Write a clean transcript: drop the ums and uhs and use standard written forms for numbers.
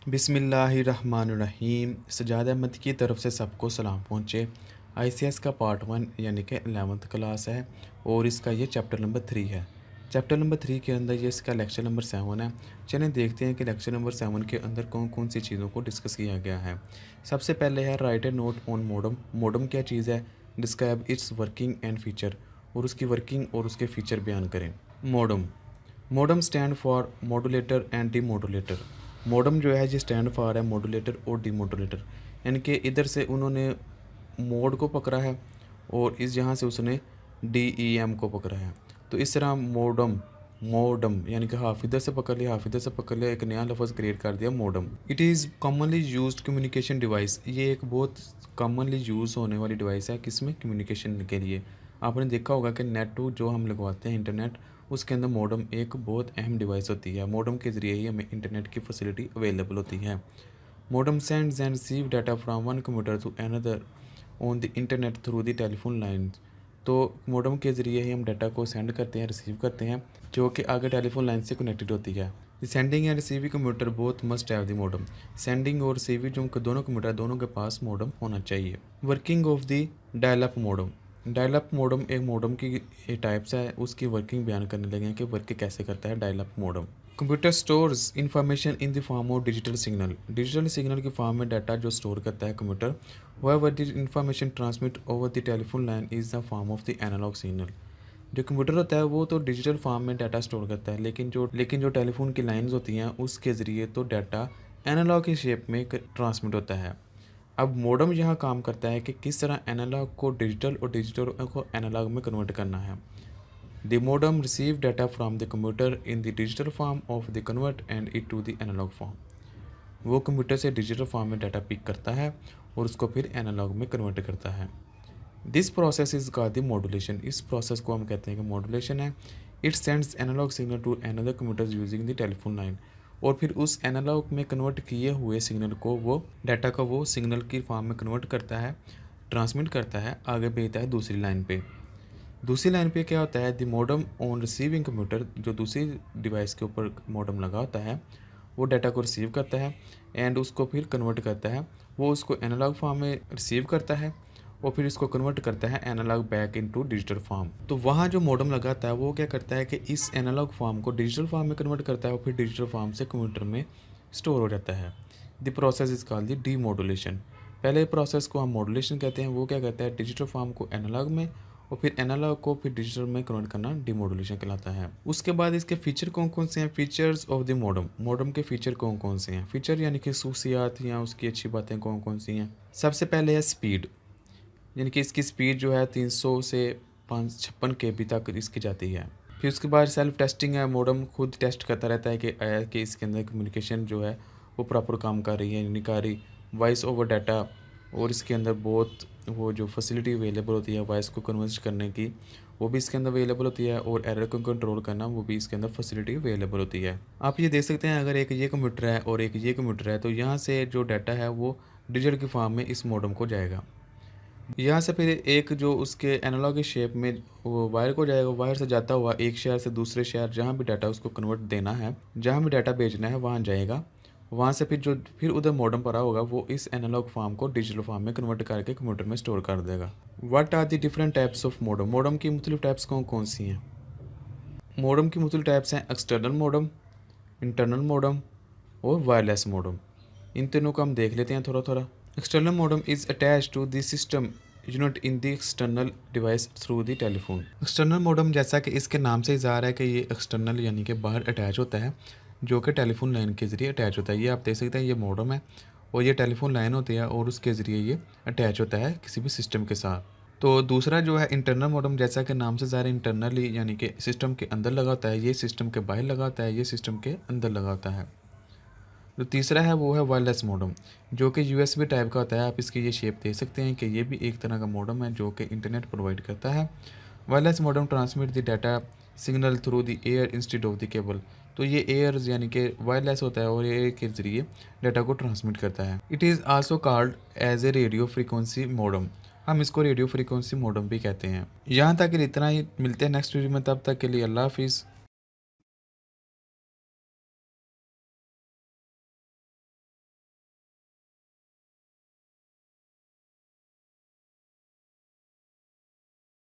बिस्मिल्लाहिर्रहमानिर्रहीम। सजाद अहमद की तरफ से सबको सलाम पहुँचे। आईसीएस का पार्ट 1 यानी कि 11th क्लास है और इसका ये चैप्टर नंबर 3 है। चैप्टर नंबर 3 के अंदर ये इसका लेक्चर नंबर 7 है। चलें देखते हैं कि लेक्चर नंबर 7 के अंदर कौन कौन सी चीज़ों को डिस्कस किया गया है। सबसे पहले है write a note on modem. Modem क्या चीज़ है, describe its working and feature, और उसकी वर्किंग और उसके फीचर बयान करें। Modem modem stand for modulator and demodulator. Modem जो है ये स्टैंड फॉर है मॉडुलेटर और डीमॉडुलेटर, यानी कि इधर से उन्होंने मोड को पकड़ा है और इस यहाँ से उसने DEM को पकड़ा है। तो इस तरह मोडम मोडम यानी कि हाफ इधर से पकड़ लिया, हाफ इधर से पकड़ लिया, एक नया लफ्ज़ क्रिएट कर दिया modem. It is commonly used communication device. ये एक बहुत कॉमनली यूज़ होने वाली डिवाइस है, किसमें, कम्युनिकेशन के लिए। आपने देखा होगा कि नेट जो हम लगवाते हैं इंटरनेट, उसके अंदर मोडम एक बहुत अहम डिवाइस होती है। मोडम के ज़रिए ही हमें इंटरनेट की फैसिलिटी अवेलेबल होती है। Modem sends and receive data from one computer to another on the internet through the telephone line. तो मोडम के ज़रिए ही हम डाटा को सेंड करते हैं, रिसीव करते हैं, जो कि आगे टेलीफोन लाइन से कनेक्टेड होती है। Sending end receiving computer both must have the modem. Sending और रिसीविंग जो दोनों कंप्यूटर, दोनों के पास मोडम होना चाहिए। Working of the dial up modem. Dial up modem एक मोडम की टाइप्स है, उसकी वर्किंग बयान करने लगे हैं कि वर्क कैसे करता है dial up modem. Computer stores information in the form of digital signal. Digital signal की फॉर्म में डाटा जो स्टोर करता है कंप्यूटर, वह the information transmit over the telephone line is the form of the analogue signal. जो computer होता है वो तो डिजिटल फॉर्म में डाटा स्टोर करता है, लेकिन जो टेलीफोन की लाइंस होती हैं उसके ज़रिए तो डाटा एनालॉग की शेप में ट्रांसमिट होता है। अब मोडम यहाँ काम करता है कि किस तरह एनालॉग को डिजिटल और डिजिटल को एनालॉग में कन्वर्ट करना है। The modem receive data from the computer in the digital form of the convert and it to the analogue form. वो कंप्यूटर से डिजिटल फॉर्म में डाटा पिक करता है और उसको फिर एनालॉग में कन्वर्ट करता है। This process is called the modulation. इस प्रोसेस को हम कहते हैं कि मॉड्यूलेशन है। It sends analogue signal to another computer using the telephone line. और फिर उस एनालॉग में कन्वर्ट किए हुए सिग्नल को, वो डाटा का वो सिग्नल की फॉर्म में कन्वर्ट करता है, ट्रांसमिट करता है, आगे भेजता है दूसरी लाइन पे। दूसरी लाइन पे क्या होता है, the modem on receiving computer, जो दूसरी डिवाइस के ऊपर मोडम लगा होता है, वो डाटा को रिसीव करता है एंड उसको फिर कन्वर्ट करता है। वो उसको एनालॉग फॉर्म में रिसीव करता है और फिर इसको कन्वर्ट करता है analogue back into digital form. तो वहाँ जो मॉडम लगाता है वो क्या करता है कि इस एनालॉग फॉर्म को डिजिटल फॉर्म में कन्वर्ट करता है और फिर डिजिटल फॉर्म से कंप्यूटर में स्टोर हो जाता है। The process is called the demodulation. पहले प्रोसेस को हम मॉड्यूलेशन कहते हैं। वो क्या करता है, डिजिटल फॉर्म को एनालॉग में और फिर एनालॉग को फिर डिजिटल में कन्वर्ट करना डीमॉड्यूलेशन कहलाता है। उसके बाद इसके फीचर कौन कौन से हैं, features of the modem. Modem के फीचर कौन कौन से हैं, फीचर यानी कि खसूसियात या उसकी अच्छी बातें कौन कौन सी हैं। सबसे पहले है स्पीड, यानी कि इसकी स्पीड जो है 300 से 556 KB तक इसकी जाती है। फिर उसके बाद सेल्फ टेस्टिंग है। मॉडम खुद टेस्ट करता रहता है कि इसके अंदर कम्युनिकेशन जो है वो प्रॉपर काम कर रही है या नहीं कर रही। वॉइस ओवर डाटा, और इसके अंदर बहुत वो जो फैसिलिटी अवेलेबल होती है वॉइस को कन्वर्ट करने की, वो भी इसके अंदर अवेलेबल होती है, और एरर को कंट्रोल करना वो भी इसके अंदर फैसिलिटी अवेलेबल होती है। आप ये देख सकते हैं, अगर एक ये कंप्यूटर है और एक ये कंप्यूटर है तो यहाँ से जो डाटा है वो डिजिटल की फॉर्म में इस मॉडम को जाएगा। यहाँ से फिर एक जो उसके एनालॉग की शेप में वो वायर को जाएगा। वायर से जाता हुआ एक शहर से दूसरे शहर, जहाँ भी डाटा उसको कन्वर्ट देना है, जहाँ भी डाटा भेजना है वहाँ जाएगा। वहाँ से फिर उधर मॉडम पड़ा होगा, वो इस एनालॉग फॉर्म को डिजिटल फॉर्म में कन्वर्ट करके कंप्यूटर में स्टोर कर देगा। What are the different types of modem. Modem की मुख्तलिफ टाइप्स कौन कौन सी हैं। मॉडम की मुख्तलिफ टाइप्स हैं एक्सटर्नल मॉडम, इंटरनल मॉडम और वायरलेस मॉडम। इन तीनों को हम देख लेते हैं थोड़ा थोड़ा। External modem is attach to the system unit in the external device through the telephone. External modem, जैसा कि इसके नाम से इज़ार है कि ये एक्सटर्नल यानी कि बाहर अटैच होता है, जो कि टेलीफोन लाइन के ज़रिए अटैच होता है। ये आप देख सकते हैं, ये मॉडम है और ये टेलीफोन लाइन होती है और उसके ज़रिए ये अटैच होता है किसी भी सिस्टम के साथ। तो दूसरा जो है इंटरनल मॉडम, जैसा कि नाम से ज़ाहिर इंटरनली यानी कि सिस्टम के अंदर लगा होता है, ये सिस्टम के बाहर लगा होता है, ये सिस्टम के अंदर लगा होता है। जो तीसरा है वो है वायरलेस मॉडम, जो कि USB टाइप का होता है। आप इसकी ये शेप देख सकते हैं कि ये भी एक तरह का मॉडम है जो कि इंटरनेट प्रोवाइड करता है। Wireless modem transmit the data signal through the air instead of the cable. तो ये एयर यानी कि वायरलेस होता है और एयर के ज़रिए डाटा को ट्रांसमिट करता है। It is also called as a radio frequency modem. हम इसको रेडियो फ्रीक्वेंसी मॉडम भी कहते हैं। यहाँ तक इतना ही, मिलते हैं नेक्स्ट वीडियो में, तब तक के लिए अल्लाह हाफिज़।